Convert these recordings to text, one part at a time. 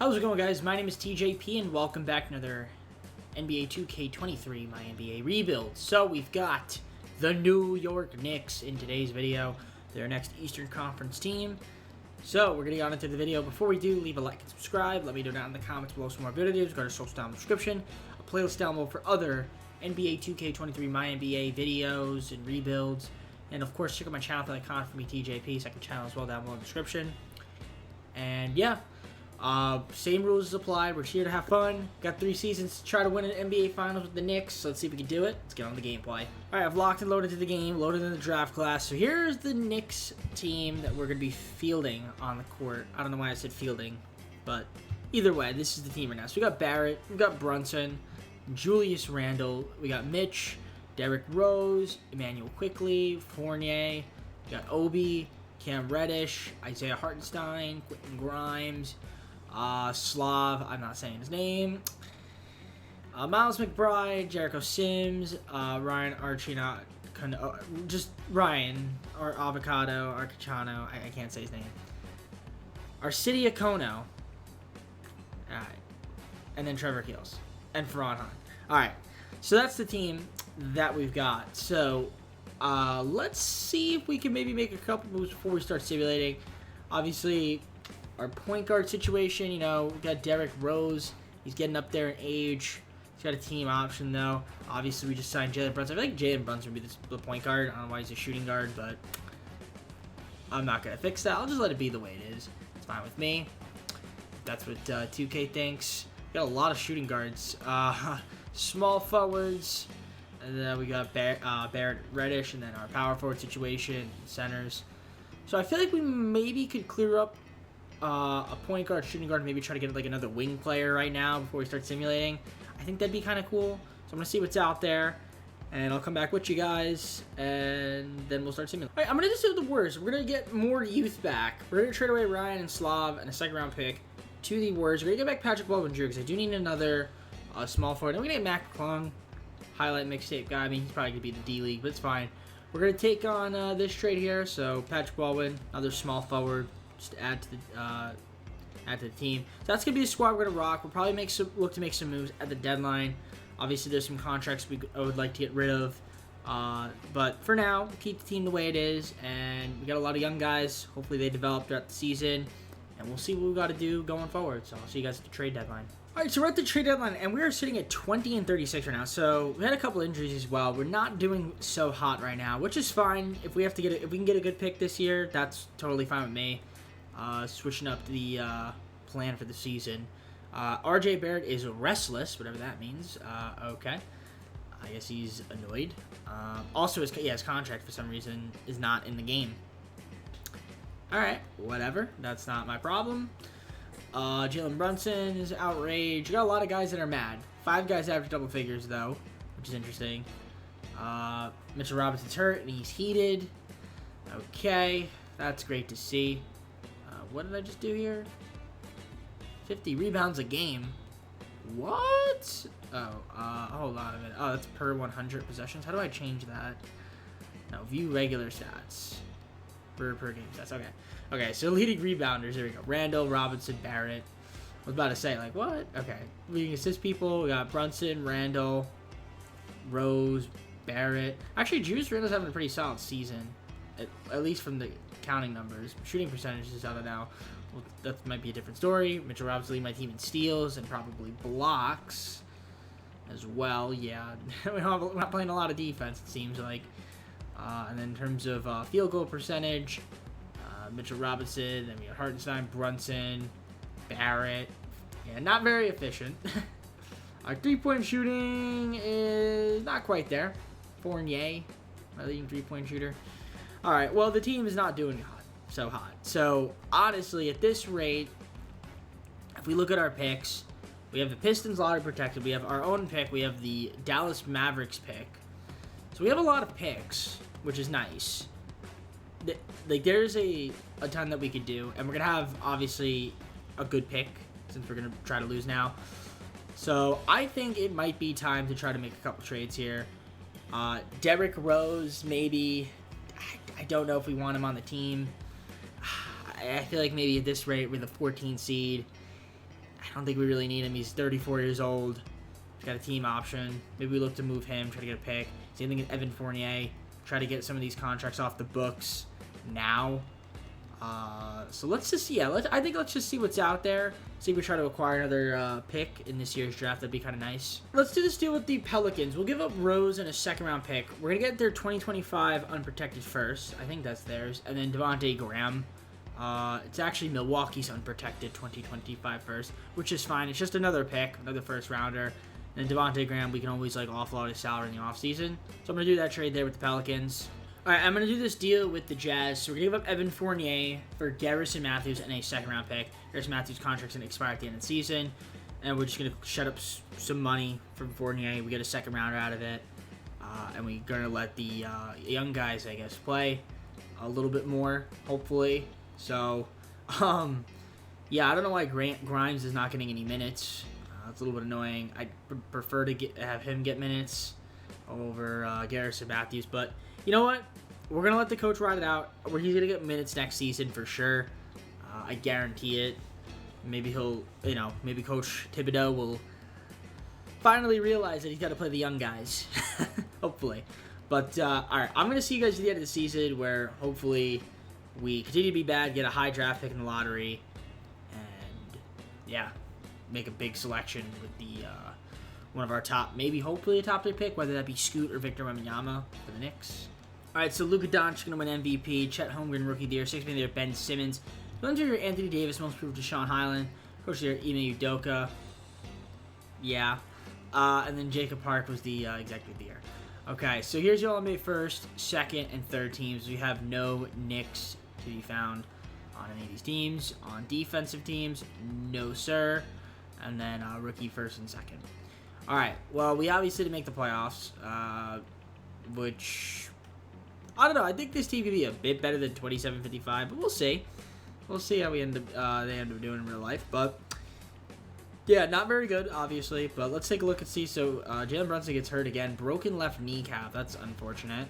How's it going, guys? My name is TJP and welcome back to another NBA 2K23 MyNBA rebuild. So we've got the New York Knicks in today's video. Their next Eastern Conference team. So we're going to get on into the video. Before we do, leave a like and subscribe. Let me know down in the comments below some more videos. Go to social down in the description. A playlist down below for other NBA 2K23 MyNBA videos and rebuilds. And of course, check out my channel for that content for me, TJP, second channel as well down below in the description. And yeah. Same rules apply. We're here to have fun. Got 3 seasons to try to win an NBA Finals with the Knicks. So let's see if we can do it. Let's get on the gameplay. Alright, I've locked and loaded to the game, loaded in the draft class. So here's the Knicks team that we're going to be fielding on the court. I don't know why I said fielding, but either way, this is the team right now. So we got Barrett, we got Brunson, Julius Randle, we got Mitch, Derrick Rose, Emmanuel Quickley, Fournier, we got Obi, Cam Reddish, Isaiah Hartenstein, Quentin Grimes, Slav, I'm not saying his name, Miles McBride, Jericho Sims, Ryan Archino, just Ryan, or Avocado, Arcachano, I can't say his name, Arcidia Kono, alright, and then Trevor Keels, and Ferran Hahn. Alright, so that's the team that we've got. So, let's see if we can maybe make a couple moves before we start simulating. Obviously, our point guard situation, you know, we got Derrick Rose. He's getting up there in age. He's got a team option, though. Obviously, we just signed Jalen Brunson. I feel like Jalen Brunson would be the point guard. I don't know why he's a shooting guard, but I'm not going to fix that. I'll just let it be the way it is. It's fine with me. That's what 2K thinks. We got a lot of shooting guards. Small forwards. And then we got Barrett Reddish, and then our power forward situation, centers. So I feel like we maybe could clear up a point guard, shooting guard, maybe try to get like another wing player right now before we start simulating. I think that'd be kind of cool. So I'm going to see what's out there, and I'll come back with you guys, and then we'll start simulating. All right, I'm going to just do the Warriors. We're going to get more youth back. We're going to trade away Ryan and Slav and a second-round pick to the Warriors. We're going to get back Patrick Baldwin Jr. because I do need another small forward. And we're going to get Mac McClung, highlight mixtape guy. I mean, he's probably going to be in the D-League, but it's fine. We're going to take on this trade here. So Patrick Baldwin, another small forward, just to add to the team. So that's gonna be the squad we're gonna rock. We'll probably look to make some moves at the deadline. Obviously, there's some contracts I would like to get rid of, but for now, we'll keep the team the way it is. And we got a lot of young guys. Hopefully, they develop throughout the season, and we'll see what we got to do going forward. So I'll see you guys at the trade deadline. All right, so we're at the trade deadline, and we are sitting at 20 and 36 right now. So we had a couple injuries as well. We're not doing so hot right now, which is fine. If we can get a good pick this year, that's totally fine with me. Switching up the plan for the season. RJ Barrett is restless, whatever that means. Okay. I guess he's annoyed. Also, his contract for some reason is not in the game. Alright, whatever. That's not my problem. Jalen Brunson is outraged. You got a lot of guys that are mad. 5 guys average double figures, though, which is interesting. Mitchell Robinson's hurt, and he's heated. Okay, that's great to see. What did I just do here? 50 rebounds a game. What? Oh, hold on a minute. Oh, that's per 100 possessions. How do I change that? No, view regular stats. Per game stats. Okay. Okay, so leading rebounders. There we go. Randall, Robinson, Barrett. I was about to say, like, what? Okay. Leading assist people. We got Brunson, Randall, Rose, Barrett. Actually, Julius Randle's having a pretty solid season. At least from the counting numbers. Shooting percentages out of now. Well, that might be a different story. Mitchell Robinson leading my team in steals and probably blocks as well. Yeah, we're not playing a lot of defense, it seems like. And then in terms of field goal percentage, Mitchell Robinson, then we got Hartenstein, Brunson, Barrett. Yeah, not very efficient. Our 3-point shooting is not quite there. Fournier, my leading 3-point shooter. All right, well, the team is not doing so hot. So, honestly, at this rate, if we look at our picks, we have the Pistons lottery protected. We have our own pick. We have the Dallas Mavericks pick. So, we have a lot of picks, which is nice. Like, there's a ton that we could do. And we're going to have, obviously, a good pick since we're going to try to lose now. So, I think it might be time to try to make a couple trades here. Derrick Rose, maybe. I don't know if we want him on the team. I feel like maybe at this rate, with a 14 seed, I don't think we really need him. He's 34 years old. He's got a team option. Maybe we look to move him, try to get a pick. Same thing with Evan Fournier. Try to get some of these contracts off the books now. So let's just see. Yeah, I think let's just see what's out there. See if we try to acquire another pick in this year's draft. That'd be kind of nice. Let's do this deal with the Pelicans. We'll give up Rose and a second-round pick. We're going to get their 2025 unprotected first. I think that's theirs. And then Devontae Graham. It's actually Milwaukee's unprotected 2025 first, which is fine. It's just another pick, another first-rounder. And then Devontae Graham, we can always like offload his salary in the offseason. So I'm going to do that trade there with the Pelicans. All right, I'm going to do this deal with the Jazz. So we're going to give up Evan Fournier for Garrison Matthews and a second-round pick. Garrison Matthews' contract's going to expire at the end of the season. And we're just going to shut up some money from Fournier. We get a second-rounder out of it. And we're going to let the young guys, I guess, play a little bit more, hopefully. So, yeah, I don't know why Grimes is not getting any minutes. It's a little bit annoying. I'd prefer to have him get minutes over Garrison Matthews. But you know what? We're going to let the coach ride it out. He's going to get minutes next season for sure. I guarantee it. Maybe he'll, maybe Coach Thibodeau will finally realize that he's got to play the young guys. Hopefully. But, all right, I'm going to see you guys at the end of the season where hopefully we continue to be bad, get a high draft pick in the lottery, and, yeah, make a big selection with the one of our top, maybe hopefully a top 3 pick, whether that be Scoot or Victor Wembanyama for the Knicks. All right, so Luka Doncic going to win MVP. Chet Holmgren, Rookie of the Year. 6th Man of the Year, Ben Simmons. Villains of the Year, Anthony Davis. Most Improved, Deshaun Highland. Coach of the Year, Ime Udoka. Yeah. And then Jacob Park was the Executive of the Year. Okay, so here's your All-NBA first, second, and third teams. We have no Knicks to be found on any of these teams. On defensive teams, no sir. And then rookie first and second. All right, well, we obviously didn't make the playoffs, which, I don't know. I think this team could be a bit better than 27-55, but we'll see. We'll see how they end up doing in real life. But, yeah, not very good, obviously. But let's take a look and see. So, Jalen Brunson gets hurt again. Broken left kneecap. That's unfortunate.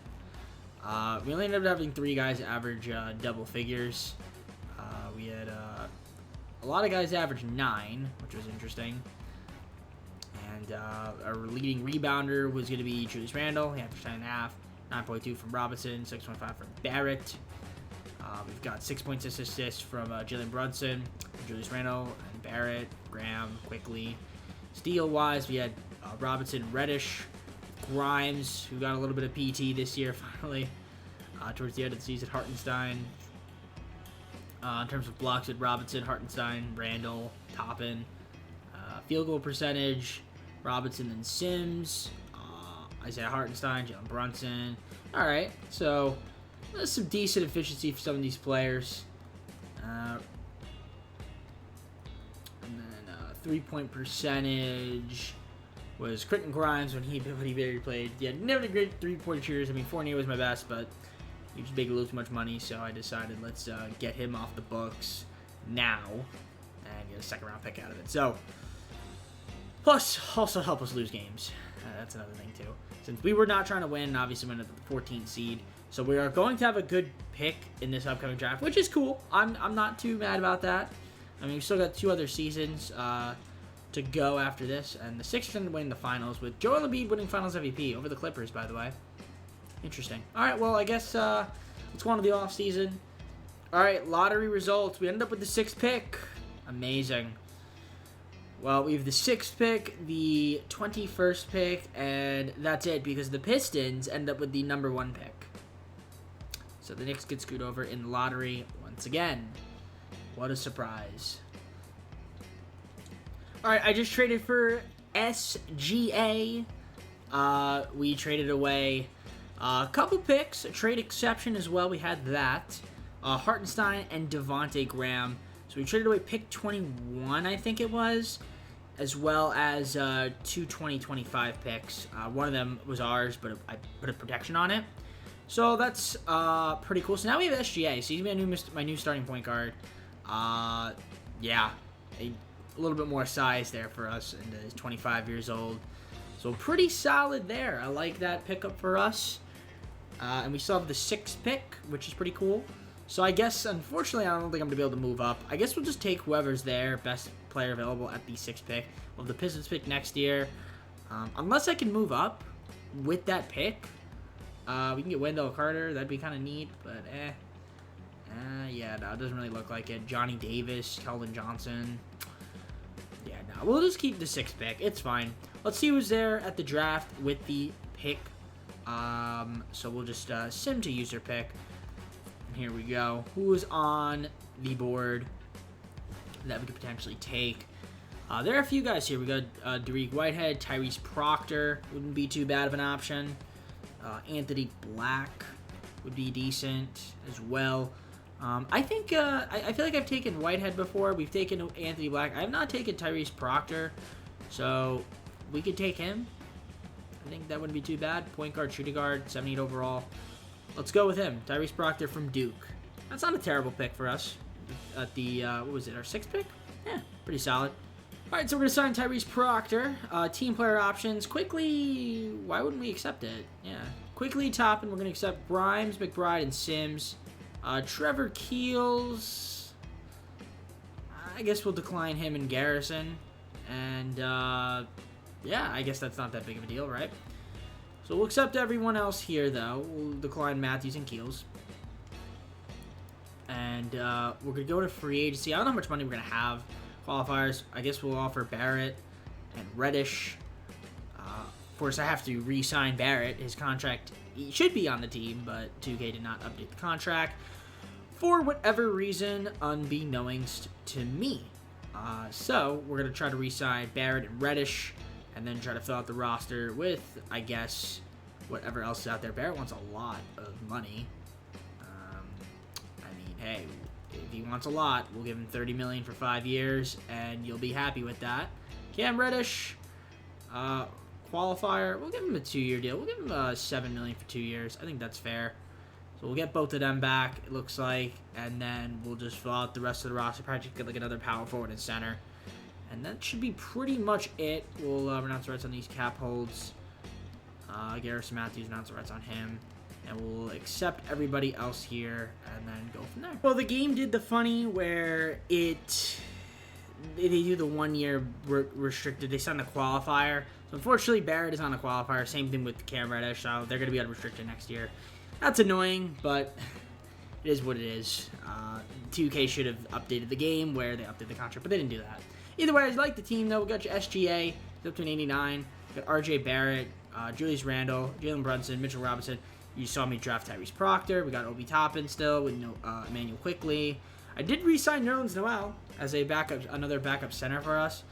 We only ended up having 3 guys average double figures. We had a lot of guys average 9, which was interesting. And our leading rebounder was going to be Julius Randle. He averaged 10.5. 9.2 from Robinson. 6.5 from Barrett. We've got 6 points assists from Jalen Brunson, Julius Randle, and Barrett, Graham, Quickly. Steal-wise, we had Robinson, Reddish, Grimes, who got a little bit of PT this year, finally, towards the end of the season. Hartenstein. In terms of blocks, with Robinson, Hartenstein, Randle, Toppin. Field goal percentage, Robinson and Sims. Isaiah Hartenstein, Jalen Brunson. All right, so that's some decent efficiency for some of these players. And then 3-point percentage was Quentin Grimes when he barely played. Yeah, never a great 3-point shooters. I mean, Fournier was my best, but he was making a little too much money, so I decided let's get him off the books now and get a second-round pick out of it. So, plus, also help us lose games. That's another thing, too. Since we were not trying to win, obviously we went at the 14th seed. So we are going to have a good pick in this upcoming draft, which is cool. I'm not too mad about that. I mean, we still got 2 other seasons to go after this. And the Sixers are winning the finals with Joel Embiid winning finals MVP over the Clippers, by the way. Interesting. All right, well, I guess let's go on to the offseason. All right, lottery results. We ended up with the 6th pick. Amazing. Well, we have the 6th pick, the 21st pick, and that's it because the Pistons end up with the number 1 pick. So the Knicks get screwed over in the lottery once again. What a surprise. All right, I just traded for SGA. We traded away a couple picks, a trade exception as well. We had that. Hartenstein and Devontae Graham. So we traded away pick 21, I think it was, as well as 2 2025 picks. One of them was ours, but I put a protection on it. So that's pretty cool. So now we have SGA. So he's my new starting point guard. Yeah, a little bit more size there for us, and he's 25 years old. So pretty solid there. I like that pickup for us. And we still have the 6th pick, which is pretty cool. So I guess, unfortunately, I don't think I'm going to be able to move up. I guess we'll just take whoever's there, best player available at the 6th pick. We'll have the Pistons pick next year. Unless I can move up with that pick, we can get Wendell Carter. That'd be kind of neat, but yeah, no, it doesn't really look like it. Johnny Davis, Keldon Johnson. Yeah, no, we'll just keep the 6th pick. It's fine. Let's see who's there at the draft with the pick. So we'll just sim to user pick. And here we go. Who is on the board that we could potentially take? There are a few guys here. We got Derek Whitehead, Tyrese Proctor wouldn't be too bad of an option. Anthony Black would be decent as well. I think I feel like I've taken Whitehead before. We've taken Anthony Black. I have not taken Tyrese Proctor, so we could take him. I think that wouldn't be too bad. Point guard, shooting guard, 78 overall. Let's go with him. Tyrese Proctor from Duke. That's not a terrible pick for us. At the, what was it, our 6th pick? Yeah, pretty solid. All right, so we're going to sign Tyrese Proctor. Team player options. Quickly, why wouldn't we accept it? Yeah. Quickly top, and we're going to accept Grimes, McBride, and Sims. Trevor Keels. I guess we'll decline him and Garrison. And, yeah, I guess that's not that big of a deal, right? So we'll accept everyone else here, though. We'll decline Matthews and Keels. And we're going to go to free agency. I don't know how much money we're going to have. Qualifiers, I guess we'll offer Barrett and Reddish. Of course, I have to re-sign Barrett. His contract, he should be on the team, but 2K did not update the contract for whatever reason, unbeknownst to me. So we're going to try to re-sign Barrett and Reddish, and then try to fill out the roster with, I guess, whatever else is out there. Barrett wants a lot of money. I mean, hey, if he wants a lot, we'll give him $30 million for 5 years, and you'll be happy with that. Cam Reddish, qualifier, we'll give him a 2-year deal. We'll give him $7 million for 2 years. I think that's fair. So we'll get both of them back, it looks like, and then we'll just fill out the rest of the roster. Probably get like another power forward and center. And that should be pretty much it. We'll renounce the rights on these cap holds. Garrison Matthews, renounce the rights on him. And we'll accept everybody else here and then go from there. Well, the game did the funny where they do the 1-year restricted. They send a qualifier. So unfortunately, Barrett is on a qualifier. Same thing with Cam Reddish. So they're going to be unrestricted next year. That's annoying, but it is what it is. 2K should have updated the game where they updated the contract, but they didn't do that. Either way, I like the team, though. We got your SGA, up to an 89. We got RJ Barrett, Julius Randle, Jalen Brunson, Mitchell Robinson. You saw me draft Tyrese Proctor. We got Obi Toppin still with Emmanuel Quickly. I did re-sign Nerlens Noel as a backup, another backup center for us.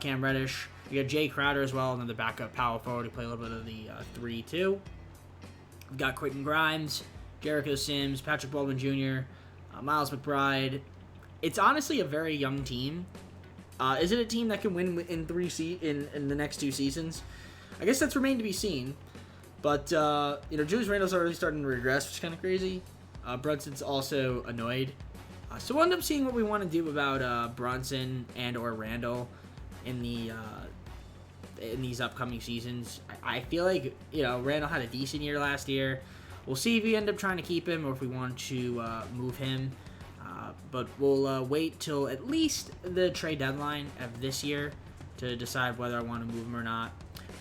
Cam Reddish. We got Jay Crowder as well, another backup power forward to play a little bit of the 3-2. We've got Quentin Grimes, Jericho Sims, Patrick Baldwin Jr., Miles McBride. It's honestly a very young team. Is it a team that can win in in the next 2 seasons? I guess that's remained to be seen. But, Julius Randle's already starting to regress, which is kind of crazy. Brunson's also annoyed. So we'll end up seeing what we want to do about Brunson and or Randle in these upcoming seasons. I feel like, Randle had a decent year last year. We'll see if we end up trying to keep him or if we want to move him. But we'll wait till at least the trade deadline of this year to decide whether I want to move him or not.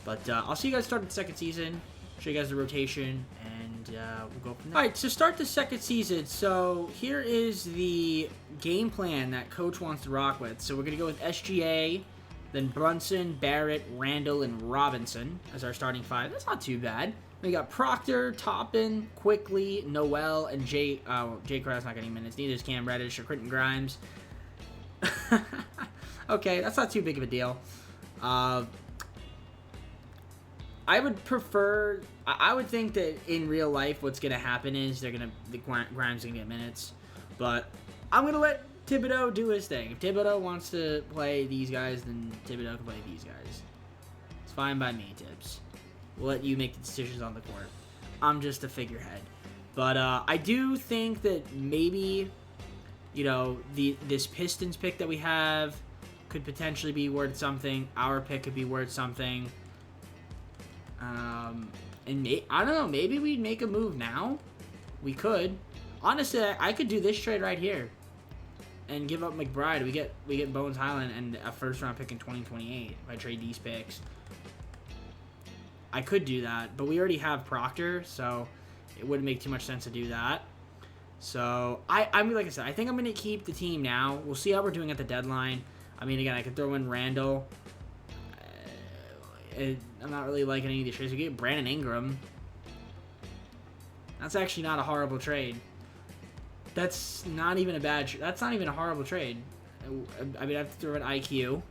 But I'll see you guys start the second season, show you guys the rotation, and we'll go from there. All right, to start the second season, so here is the game plan that Coach wants to rock with. So we're going to go with SGA, then Brunson, Barrett, Randle, and Robinson as our starting 5. That's not too bad. We got Proctor, Toppin, Quickly, Noel, and Jay Crowder's not getting minutes. Neither is Cam Reddish or Quentin Grimes. Okay, that's not too big of a deal. I would think that in real life what's going to happen is Grimes going to get minutes. But I'm going to let Thibodeau do his thing. If Thibodeau wants to play these guys, then Thibodeau can play these guys. It's fine by me, Tibbs. We'll let you make the decisions on the court. I'm just a figurehead. But I do think that maybe, this Pistons pick that we have could potentially be worth something. Our pick could be worth something. And I don't know, maybe we'd make a move now. We could. Honestly, I could do this trade right here. and give up McBride. We get Bones Highland and a first-round pick in 2028 if I trade these picks. I could do that, but we already have Proctor, so it wouldn't make too much sense to do that. So, I mean, like I said, I think I'm going to keep the team now. We'll see how we're doing at the deadline. I mean, again, I could throw in Randall. I'm not really liking any of these trades. We get Brandon Ingram. That's actually not a horrible trade. That's not even a bad that's not even a horrible trade. I mean, I have to throw in IQ.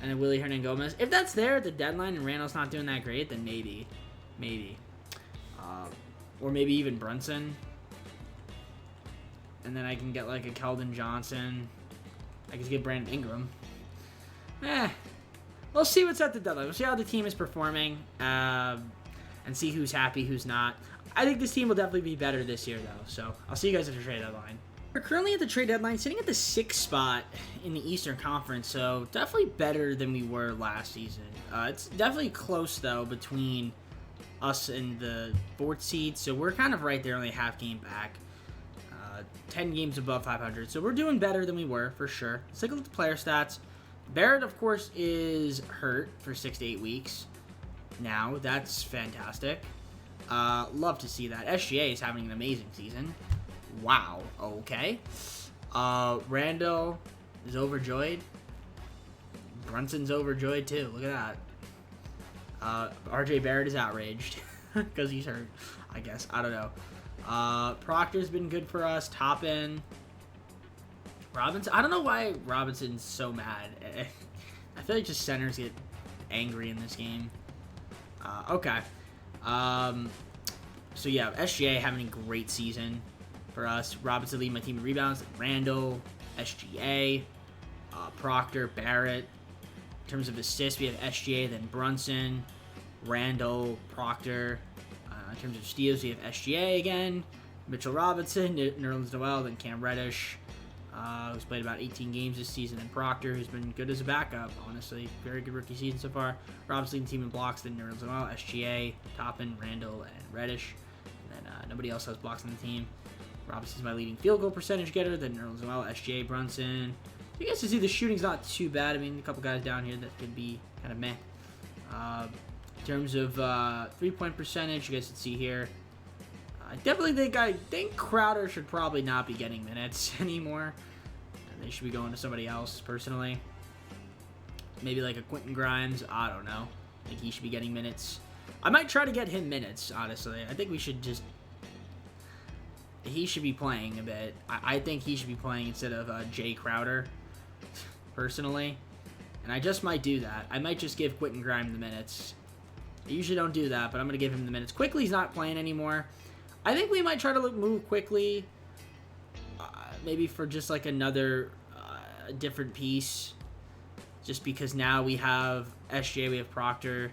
And then Willie Hernangomez. If that's there at the deadline and Randall's not doing that great, then maybe. Or maybe even Brunson. And then I can get like a Keldon Johnson. I could get Brandon Ingram. We'll see what's at the deadline. We'll see how the team is performing. And see who's happy, who's not. I think this team will definitely be better this year, though. So I'll see you guys at the trade deadline. We're currently at the trade deadline, sitting at the 6th spot in the Eastern Conference, so definitely better than we were last season. It's definitely close, though, between us and the 4th seed, so we're kind of right there, only a half game back. 10 games above 500, so we're doing better than we were, for sure. Let's take a look at the player stats. Barrett, of course, is hurt for 6 to 8 weeks now. That's fantastic. Love to see that. SGA is having an amazing season. Wow. Okay. Randall is overjoyed. Brunson's overjoyed too. Look at that. RJ Barrett is outraged because he's hurt. I guess. I don't know. Proctor's been good for us. Toppin. Robinson. I don't know why Robinson's so mad. I feel like just centers get angry in this game. Okay. So yeah, SGA having a great season for us. Robinson leading my team in rebounds. Randall, SGA, Proctor, Barrett. In terms of assists, we have SGA, then Brunson, Randall, Proctor. In terms of steals, we have SGA again, Mitchell Robinson, Nerlens Noel, then Cam Reddish, who's played about 18 games this season, and Proctor, who's been good as a backup, honestly. Very good rookie season so far. Robinson leading the team in blocks, then Nerlens Noel, SGA, Toppin, Randall, and Reddish. And then nobody else has blocks on the team. Robinson's my leading field goal percentage getter, then Nerlens Noel, SGA, Brunson. You guys can see the shooting's not too bad. I mean, a couple guys down here that could be kind of meh. In terms of 3-point percentage, you guys can see here. I think Crowder should probably not be getting minutes anymore. They should be going to somebody else, personally. Maybe like a Quentin Grimes. I don't know. I think he should be getting minutes. I might try to get him minutes, honestly. I think we should just... He should be playing a bit. I think he should be playing instead of Jay Crowder, personally. And I just might do that. I might just give Quentin Grimes the minutes. I usually don't do that, but I'm going to give him the minutes. Quickly's not playing anymore. I think we might try to move Quickly. Maybe for just like another different piece. Just because now we have SJ, we have Proctor,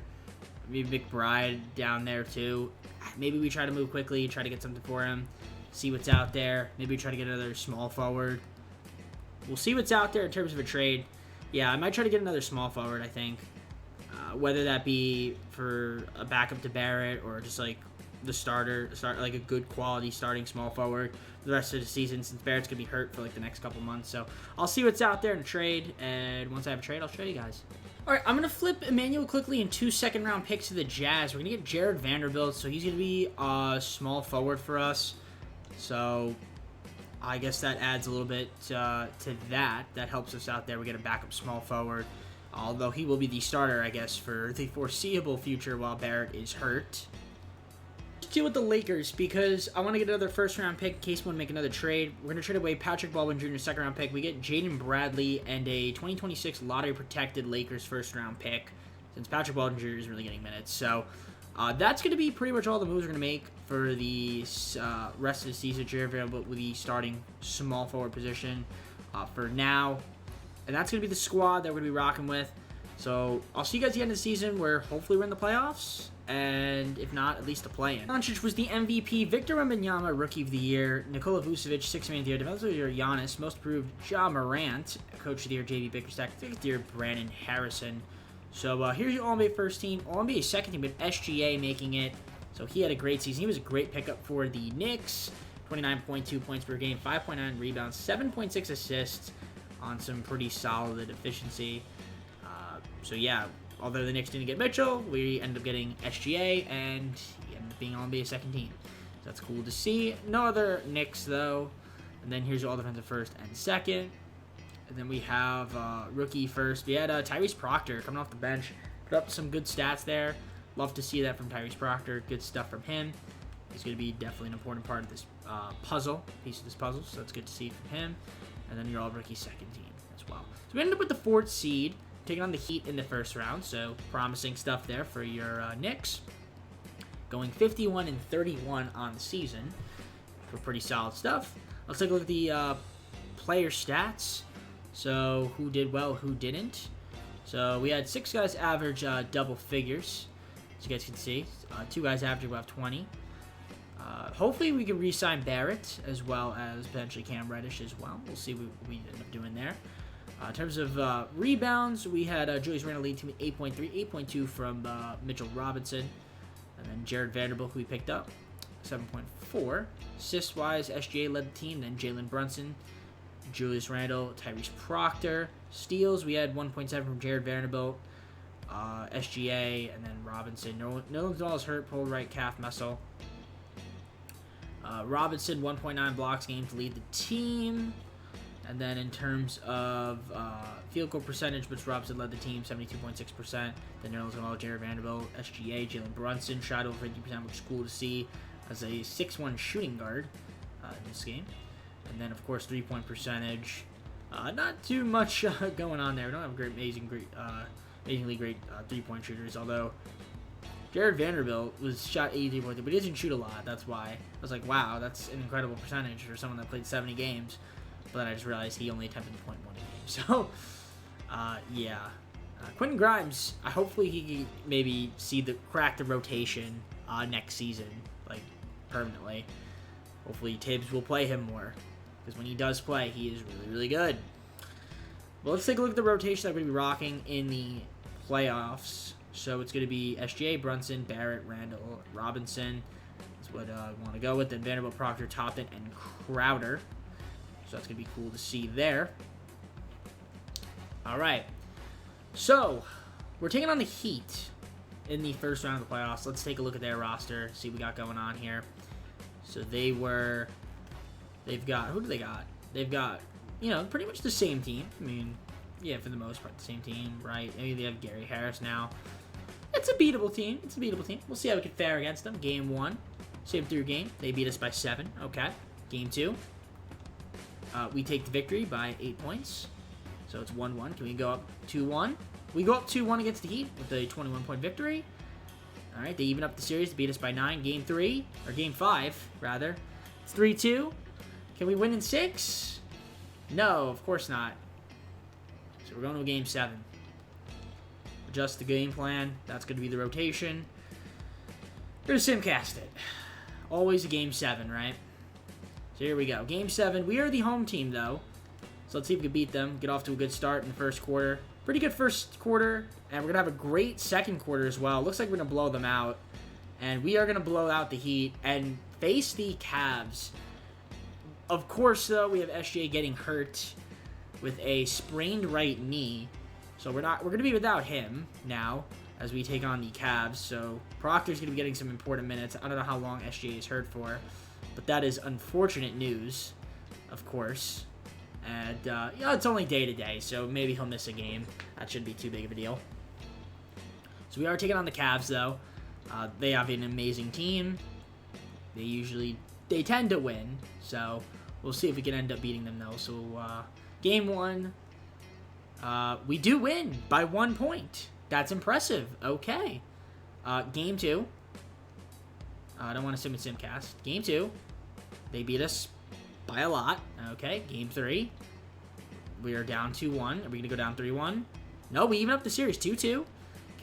maybe McBride down there too. Maybe we try to move Quickly, try to get something for him. See what's out there. Maybe try to get another small forward. We'll see what's out there in terms of a trade. Yeah, I might try to get another small forward, I think. Whether that be for a backup to Barrett or just like the starter, like a good quality starting small forward for the rest of the season, since Barrett's going to be hurt for like the next couple months. So I'll see what's out there in a trade, and once I have a trade, I'll show you guys. All right, I'm going to flip Emmanuel Quickly and 2 second-round picks to the Jazz. We're going to get Jared Vanderbilt, so he's going to be a small forward for us. So I guess that adds a little bit to that. That helps us out there. We get a backup small forward, although he will be the starter, I guess, for the foreseeable future while Barrett is hurt. Let's deal with the Lakers because I want to get another first-round pick in case we want to make another trade. We're going to trade away Patrick Baldwin Jr. second-round pick. We get Jaden Bradley and a 2026 lottery-protected Lakers first-round pick since Patrick Baldwin Jr. isn't really getting minutes. So that's going to be pretty much all the moves we're going to make for the rest of the season. Jared Vanderbilt will be starting small forward position for now. And that's going to be the squad that we're going to be rocking with. So I'll see you guys at the end of the season where hopefully we're in the playoffs. And if not, at least a play-in. Doncic was the MVP. Victor Wembanyama, Rookie of the Year. Nikola Vucevic, 6th Man of the Year. Defensive Player of the Year, Giannis. Most Improved, Ja Morant. Coach of the Year, JB Bickerstaff. 5th of the Year, Brandon Harrison. So here's your All-NBA first team. All-NBA second team with SGA making it. So he had a great season. He was a great pickup for the Knicks. 29.2 points per game, 5.9 rebounds, 7.6 assists on some pretty solid efficiency. So yeah, although the Knicks didn't get Mitchell, we ended up getting SGA, and he ended up being on NBA second team. So that's cool to see. No other Knicks, though. And then here's all defensive first and second. And then we have rookie first. We had Tyrese Proctor coming off the bench. Put up some good stats there. Love to see that from Tyrese Proctor. Good stuff from him. He's going to be definitely an important part of this piece of this puzzle. So that's good to see from him. And then your all rookie second team as well. So we ended up with the 4th seed, taking on the Heat in the first round. So promising stuff there for your Knicks. Going 51-31 on the season for pretty solid stuff. Let's take a look at the player stats. So who did well, who didn't. So we had 6 guys average double figures, as you guys can see. 2 guys averaging about 20. Hopefully we can re-sign Barrett as well as potentially Cam Reddish as well. We'll see what we end up doing there. In terms of rebounds, we had Julius Randle lead team 8.3, 8.2 from Mitchell Robinson. And then Jared Vanderbilt, who we picked up, 7.4. Assists-wise, SGA led the team, then Jalen Brunson, Julius Randle, Tyrese Proctor. Steals, we had 1.7 from Jared Vanderbilt, SGA, and then Robinson. Nolan is hurt, pulled right calf muscle. Robinson, 1.9 blocks game to lead the team. And then in terms of field goal percentage, which Robinson led the team, 72.6%. Then Nerlens Noel, Jared Vanderbilt, SGA, Jalen Brunson shot over 50%, which is cool to see as a 6'1" shooting guard in this game. And then, of course, 3-point percentage. Not too much going on there. We don't have amazingly great 3-point shooters, although Jared Vanderbilt was shot 83 points, but he doesn't shoot a lot. That's why I was like, wow, that's an incredible percentage for someone that played 70 games. But I just realized he only attempted 0.1 a game. So, yeah. Quentin Grimes, hopefully he can maybe crack the rotation next season, like, permanently. Hopefully Tibbs will play him more. Because when he does play, he is really, really good. But let's take a look at the rotation that we're going to be rocking in the playoffs. So it's going to be SGA, Brunson, Barrett, Randall, Robinson. That's what I want to go with. Then Vanderbilt, Proctor, Toppin, and Crowder. So that's going to be cool to see there. All right. So we're taking on the Heat in the first round of the playoffs. Let's take a look at their roster, see what we got going on here. So they've got, who do they got? They've got, pretty much the same team. I mean, yeah, for the most part, the same team, right? Maybe they have Gary Harris now. It's a beatable team. We'll see how we can fare against them. Game 1, same through game. They beat us by 7. Okay. Game 2. We take the victory by 8 points. So it's 1-1. Can we go up 2-1? We go up 2-1 against the Heat with a 21-point victory. All right, they even up the series to beat us by 9. Game 3, or Game 5, rather. It's 3-2. Can we win in 6? No, of course not. So we're going to a Game 7. Adjust the game plan. That's going to be the rotation. We're going to simcast it. Always a Game 7, right? So here we go. Game 7. We are the home team, though. So let's see if we can beat them. Get off to a good start in the first quarter. Pretty good first quarter. And we're going to have a great second quarter as well. Looks like we're going to blow them out. And we are going to blow out the Heat and face the Cavs. Of course, though, we have SGA getting hurt with a sprained right knee. So we're going to be without him now as we take on the Cavs. So Proctor's going to be getting some important minutes. I don't know how long SGA is hurt for. But that is unfortunate news, of course. And, it's only day-to-day, so maybe he'll miss a game. That shouldn't be too big of a deal. So we are taking on the Cavs, though. They have an amazing team. They tend to win. So we'll see if we can end up beating them, though. So, Game 1, we do win by 1 point. That's impressive. Okay. Game 2. I don't want to simcast. Game 2. They beat us by a lot. Okay. Game 3. We are down 2-1. Are we going to go down 3-1? No, we even up the series 2-2. Can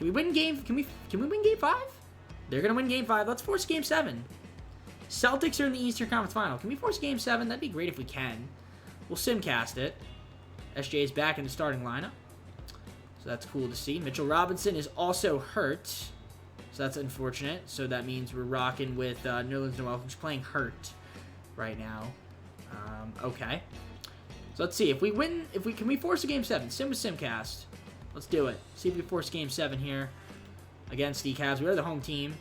we win game? Can we win Game 5? They're going to win Game 5. Let's force Game 7. Celtics are in the Eastern Conference Final. Can we force Game 7? That'd be great if we can. We'll simcast it. SJ is back in the starting lineup. So that's cool to see. Mitchell Robinson is also hurt. So that's unfortunate. So that means we're rocking with Nerlens Noel, who's playing hurt. right now. Okay. So let's see if we win. Can we force a game 7? Sim with Simcast. Let's do it. See if we force game 7 here against the Cavs. We are the home team.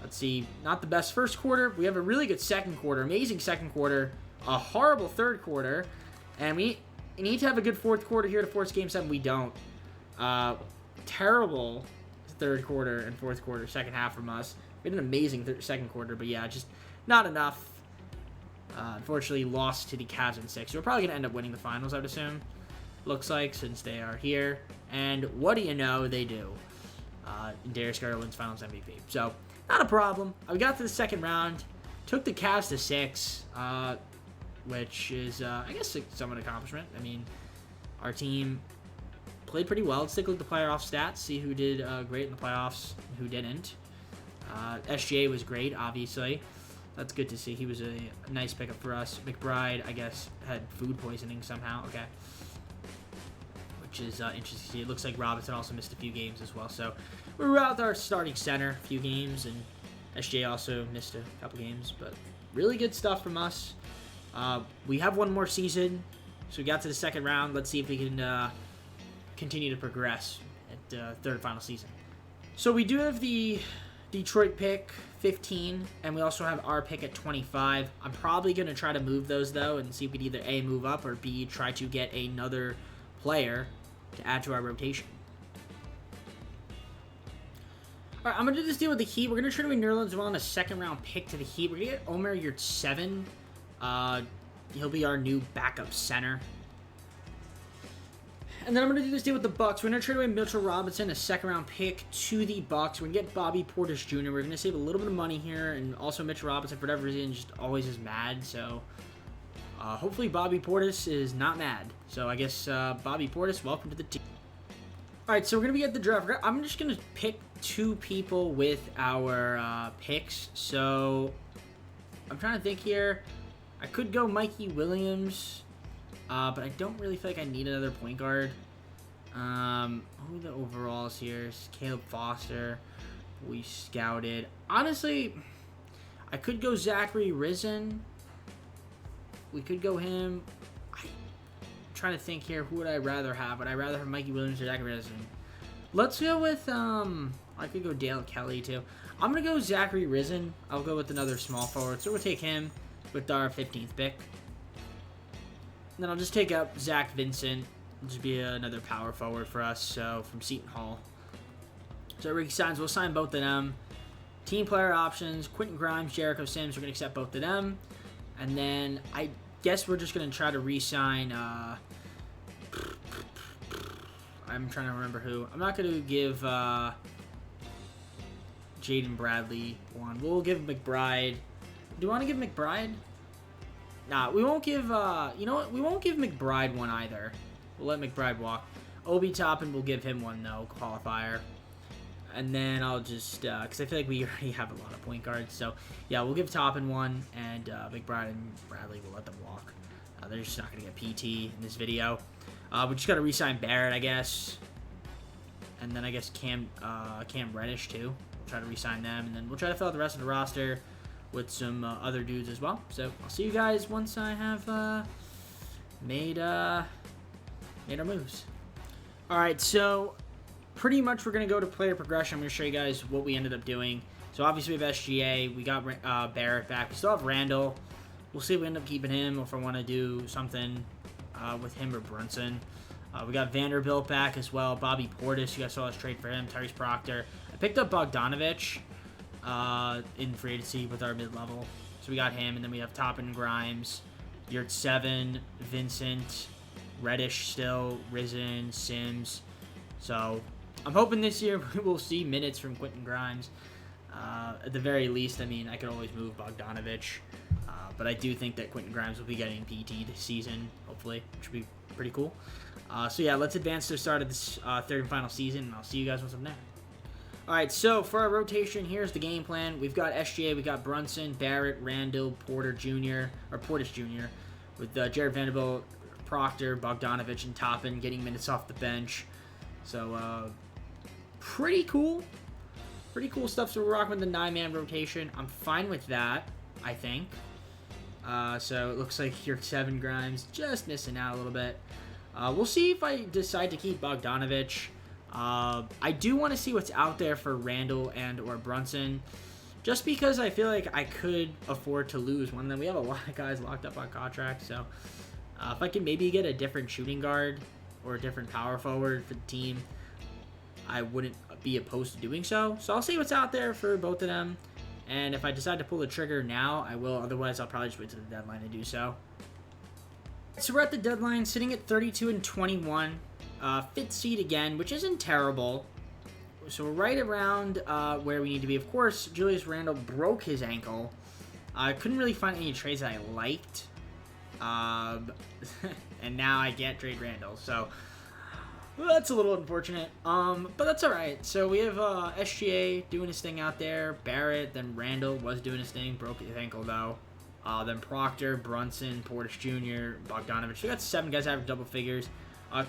Let's see. Not the best first quarter. We have a really good second quarter. Amazing second quarter. A horrible third quarter. And we need to have a good fourth quarter here to force game 7. We don't. Terrible third quarter and fourth quarter, second half from us. We had an amazing second quarter, but yeah, just not enough. Unfortunately, lost to the Cavs in 6. So we're probably going to end up winning the finals, I would assume. Looks like, since they are here. And what do you know? They do. Darius Garland's finals MVP. So, not a problem. We got to the second round. Took the Cavs to 6. Which is, I guess, somewhat an accomplishment. I mean, our team played pretty well. Let's take a look at the playoff stats. See who did great in the playoffs and who didn't. SGA was great, obviously. That's good to see. He was a nice pickup for us. McBride, I guess, had food poisoning somehow. Okay. Which is interesting to see. It looks like Robinson also missed a few games as well. So we're without our starting center a few games. And SGA also missed a couple games. But really good stuff from us. We have one more season. So we got to the second round. Let's see if we can continue to progress at third and final season. So we do have the Detroit pick, 15, and we also have our pick at 25. I'm probably going to try to move those, though, and see if we can either A, move up, or B, try to get another player to add to our rotation. All right, I'm going to do this deal with the Heat. We're going to trade away Nerlens as well on a second-round pick to the Heat. We're going to get Omer Yurtseven. He'll be our new backup center. And then I'm going to do this deal with the Bucks. We're going to trade away Mitchell Robinson, a second-round pick, to the Bucks. We're going to get Bobby Portis Jr. We're going to save a little bit of money here. And also Mitchell Robinson, for whatever reason, just always is mad. So hopefully Bobby Portis is not mad. So I guess Bobby Portis, welcome to the team. All right, so we're going to be at the draft. I'm just going to pick 2 people with our picks. So I'm trying to think here. I could go Mikey Williams. But I don't really feel like I need another point guard. Who are the overalls here? Caleb Foster. We scouted. Honestly, I could go Zachary Risen. We could go him. I'm trying to think here. Who would I rather have? Would I rather have Mikey Williams or Zachary Risen? Let's go with, I could go Dale Kelly, too. I'm going to go Zachary Risen. I'll go with another small forward. So we'll take him with our 15th pick. Then I'll just take up Zach Vincent. It'll just be another power forward for us, so from Seton Hall. So Ricky signs, we'll sign both of them. Team player options, Quentin Grimes, Jericho Sims, we're going to accept both of them. And then I guess we're just going to try to re-sign, I'm trying to remember who. I'm not going to give Jaden Bradley one. We'll give McBride. Do you want to give McBride? Nah, we won't give, you know what? We won't give McBride one either. We'll let McBride walk. Obi Toppin, we'll give him one, though, qualifier. And then I'll just, because I feel like we already have a lot of point guards. So, yeah, we'll give Toppin one, and McBride and Bradley, we'll let them walk. They're just not going to get PT in this video. We just got to re-sign Barrett, I guess. And then I guess Cam Reddish, too. We'll try to re-sign them, and then we'll try to fill out the rest of the roster with some other dudes as well. So I'll see you guys once I have made our moves. All right, so pretty much we're going to go to player progression. I'm going to show you guys what we ended up doing. So obviously we have SGA. We got Barrett back. We still have Randall. We'll see if we end up keeping him or if I want to do something with him or Brunson. We got Vanderbilt back as well. Bobby Portis. You guys saw us trade for him. Tyrese Proctor. I picked up Bogdanovich in free agency with our mid-level. So we got him, and then we have Toppin, Grimes, Yurtseven, Vincent, Reddish still, Risen, Sims. So I'm hoping this year we will see minutes from Quentin Grimes. At the very least, I mean, I could always move Bogdanovich. But I do think that Quentin Grimes will be getting PT this season, hopefully, which would be pretty cool. So yeah, let's advance to the start of this third and final season, and I'll see you guys once I'm there. Alright, so for our rotation, here's the game plan. We've got SGA, we've got Brunson, Barrett, Randall, Portis Jr., with Jared Vanderbilt, Proctor, Bogdanovich, and Toppin getting minutes off the bench. So, pretty cool. Pretty cool stuff. So we're rocking with the 9-man rotation. I'm fine with that, I think. So it looks like your 7 Grimes just missing out a little bit. We'll see if I decide to keep Bogdanovich. I do want to see what's out there for Randall and or Brunson, just because I feel like I could afford to lose one of them. We have a lot of guys locked up on contracts, so if I can maybe get a different shooting guard or a different power forward for the team, I wouldn't be opposed to doing so. So I'll see what's out there for both of them, and if I decide to pull the trigger now, I will. Otherwise, I'll probably just wait to the deadline to do so. So we're at the deadline, sitting at 32-21, 5th seed again, which isn't terrible. So we're right around where we need to be. Of course, Julius Randle broke his ankle. I couldn't really find any trades that I liked, and now I can't trade Randle. So well, that's a little unfortunate, but that's all right. So we have SGA doing his thing out there. Barrett, then Randle was doing his thing, broke his ankle though. Then Proctor, Brunson, Portis Jr., Bogdanovich. We got 7 guys out of double figures.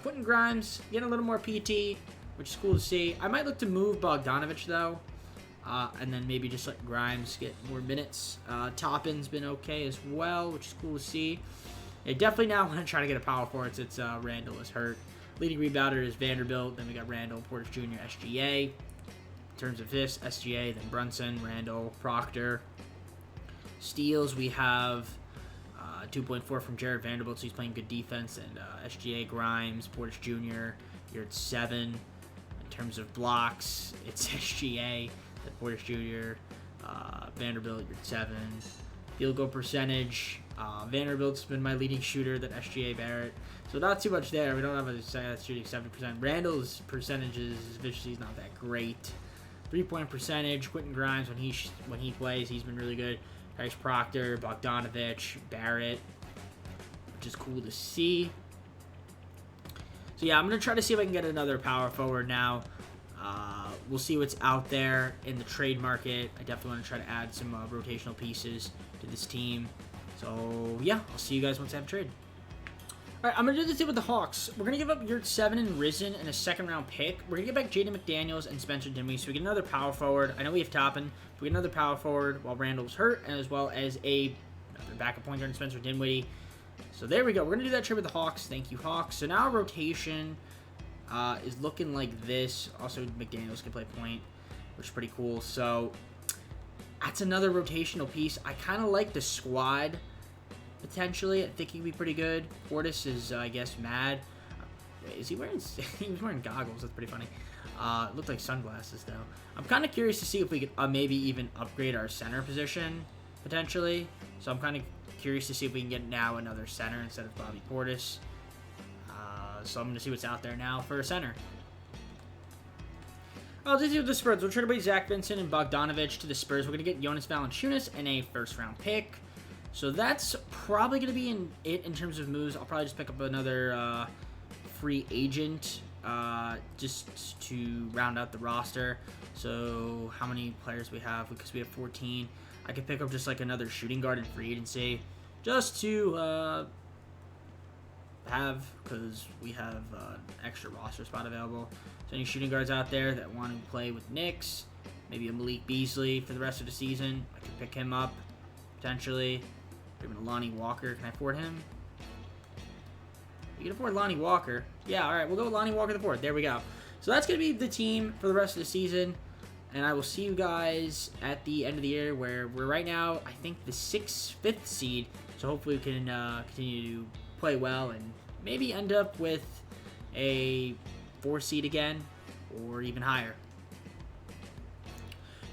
Quentin Grimes getting a little more PT, which is cool to see. I might look to move Bogdanovich though, and then maybe just let Grimes get more minutes. Toppin's been okay as well, which is cool to see. Yeah, definitely now want to try to get a power forward since Randle is hurt. Leading rebounder is Vanderbilt. Then we got Randall, Portis Jr., SGA. In terms of this, SGA, then Brunson, Randall, Proctor. Steals, we have 2.4 from Jared Vanderbilt, so he's playing good defense. And SGA, Grimes, Portis Jr., you're at 7. In terms of blocks, it's SGA, then Portis Jr., Vanderbilt, you're at 7. Field goal percentage, Vanderbilt's been my leading shooter, then SGA, Barrett. So not too much there. We don't have a guy that's shooting 70%. Randall's percentages, efficiency is not that great. 3-point percentage, Quentin Grimes, when he plays, he's been really good. Harris Proctor, Bogdanovich, Barrett, which is cool to see. So yeah, I'm going to try to see if I can get another power forward now. We'll see what's out there in the trade market. I definitely want to try to add some rotational pieces to this team. So yeah, I'll see you guys once I have a trade. Alright, I'm going to do this deal with the Hawks. We're going to give up Yurt 7 and Risen and a 2nd round pick. We're going to get back Jaden McDaniels and Spencer Dinwiddie, so we get another power forward. I know we have Toppin, but we get another power forward while Randall's hurt, and as well as another backup point guard, Spencer Dinwiddie. So there we go. We're going to do that trade with the Hawks. Thank you, Hawks. So now our rotation is looking like this. Also, McDaniels can play point, which is pretty cool. So that's another rotational piece. I kind of like the squad. Potentially, I think he'd be pretty good. Portis is, I guess, mad. Is he wearing... he was wearing goggles. That's pretty funny. It looked like sunglasses, though. I'm kind of curious to see if we could maybe even upgrade our center position, potentially. So I'm kind of curious to see if we can get now another center instead of Bobby Portis. So I'm going to see what's out there now for a center. I'll just do the Spurs. We'll trade away Zach Vincent and Bogdanovich to the Spurs. We're going to get Jonas Valanciunas and a 1st round pick. So that's probably going to be it in terms of moves. I'll probably just pick up another free agent just to round out the roster. So how many players we have? Because we have 14. I could pick up just like another shooting guard in free agency just to because we have an extra roster spot available. So any shooting guards out there that want to play with Knicks, maybe a Malik Beasley for the rest of the season, I could pick him up potentially. Even Lonnie Walker. Can I afford him? You can afford Lonnie Walker. Yeah, all right. We'll go with Lonnie Walker the 4th. There we go. So that's going to be the team for the rest of the season. And I will see you guys at the end of the year where we're right now, I think, the 5th seed. So hopefully we can continue to play well and maybe end up with a 4 seed again or even higher.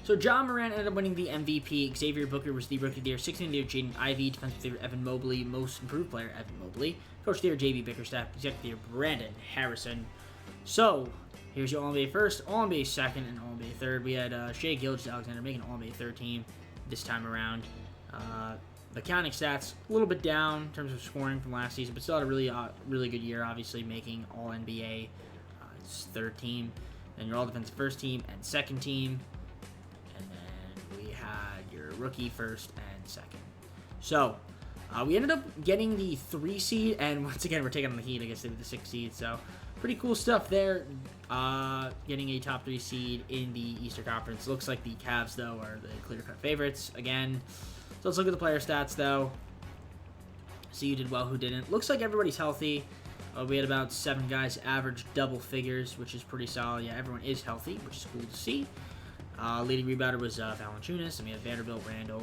So John Moran ended up winning the MVP. Xavier Booker was the Rookie of the Year. 16th of the Year, Jaden Ivey. Defensive Player, Evan Mobley. Most Improved Player, Evan Mobley. Coach of the Year, JB Bickerstaff. Executive of the Year, Brandon Harrison. So here's your All-NBA 1st, All-NBA 2nd, and All-NBA 3rd. We had Shea Gilgeous-Alexander making an All-NBA 3rd team this time around. The counting stats, a little bit down in terms of scoring from last season, but still had a really good year, obviously, making All-NBA his 3rd team. Then your All-Defensive 1st team and 2nd team. And then we had your Rookie 1st and 2nd. So, we ended up getting the 3 seed, and once again, we're taking on the Heat. I guess they did the 6 seed, so pretty cool stuff there. Getting a top 3 seed in the Eastern Conference. Looks like the Cavs, though, are the clear-cut favorites again. So let's look at the player stats, though. See who did well, who didn't. Looks like everybody's healthy. We had about 7 guys average double figures, which is pretty solid. Yeah, everyone is healthy, which is cool to see. Leading rebounder was Valanciunas, and we had Vanderbilt, Randall,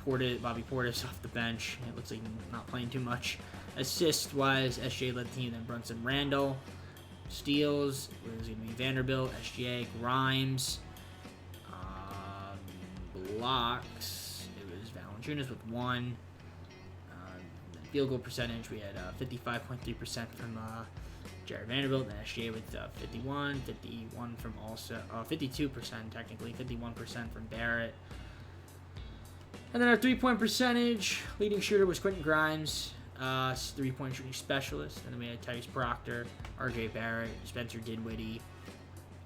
Bobby Portis off the bench. It looks like he's not playing too much. Assist-wise, SGA led the team, then Brunson, Randall. Steals was going to be Vanderbilt, SGA, Grimes. Blocks, it was Valanciunas with 1. Field goal percentage, we had 55.3% from Jared Vanderbilt, and SGA with 51 from also 52% technically, 51% from Barrett. And then our 3-point percentage, leading shooter was Quentin Grimes, 3-point shooting specialist. And then we had Tyrese Proctor, RJ Barrett, Spencer Dinwiddie.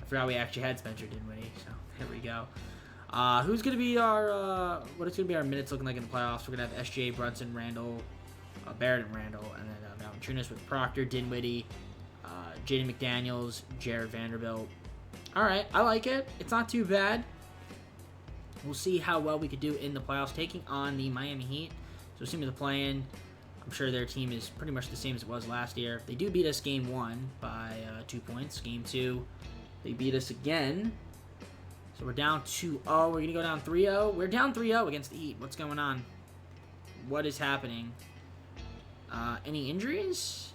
I forgot we actually had Spencer Dinwiddie, so there we go. Who's going to be our, what is going to be our minutes looking like in the playoffs? We're going to have SGA, Brunson, Randall, Barrett and Randall, and then Valanciunas with Proctor, Dinwiddie, Jaden McDaniels, Jared Vanderbilt. All right, I like it. It's not too bad. We'll see how well we could do in the playoffs, taking on the Miami Heat. So assuming the play-in, I'm sure their team is pretty much the same as it was last year. They do beat us Game 1 by 2 points. Game 2, they beat us again. So we're down 2-0. We're going to go down 3-0. We're down 3-0 against the Heat. What's going on? What is happening? Any injuries?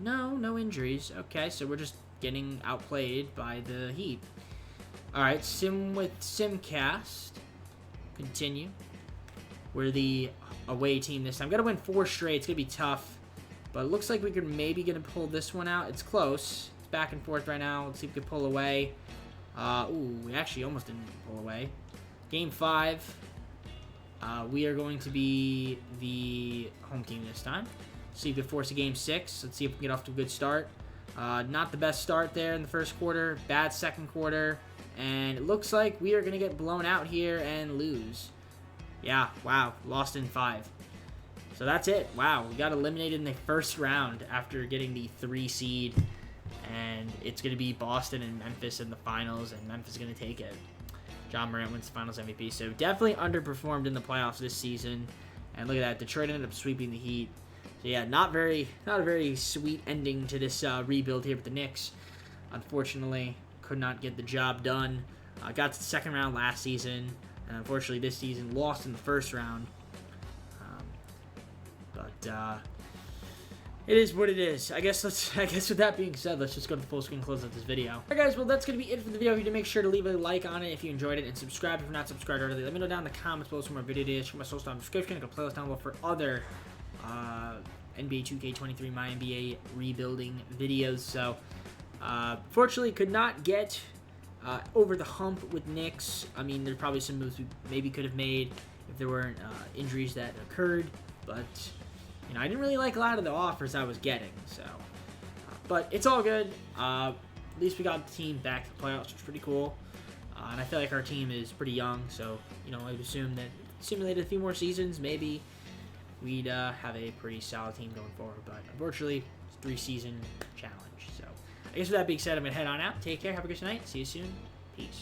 No injuries. Okay, so we're just getting outplayed by the Heat. Alright, Sim with Simcast. Continue. We're the away team this time. Got to win 4 straight. It's going to be tough. But it looks like we could maybe get to pull this one out. It's close. It's back and forth right now. Let's see if we can pull away. We actually almost didn't pull away. Game 5. We are going to be the home team this time. See if we can force a Game 6. Let's see if we can get off to a good start. Not the best start there in the first quarter. Bad second quarter. And it looks like we are going to get blown out here and lose. Yeah, wow. Lost in 5. So that's it. Wow, we got eliminated in the first round after getting the 3 seed. And it's going to be Boston and Memphis in the finals, and Memphis is going to take it. John Morant wins the Finals MVP. So definitely underperformed in the playoffs this season. And look at that, Detroit ended up sweeping the Heat. So yeah, not a very sweet ending to this rebuild here with the Knicks. Unfortunately, could not get the job done. Got to the second round last season, and unfortunately this season lost in the first round. It is what it is. I guess with that being said, let's just go to the full screen and close out this video. Alright guys, well that's going to be it for the video. If you did, make sure to leave a like on it if you enjoyed it, and subscribe if you're not subscribed already. Let me know down in the comments below some more video ideas. Check my social down in the description. I got a playlist down below for other NBA 2K23 MyNBA rebuilding videos. So, fortunately, could not get over the hump with Knicks. I mean, there's probably some moves we maybe could have made if there weren't injuries that occurred, but you know, I didn't really like a lot of the offers I was getting, so. But it's all good. At least we got the team back to the playoffs, which is pretty cool. And I feel like our team is pretty young, so, you know, I'd assume that simulated a few more seasons, maybe we'd have a pretty solid team going forward. But unfortunately, it's a 3-season challenge. So I guess with that being said, I'm going to head on out. Take care. Have a good night. See you soon. Peace.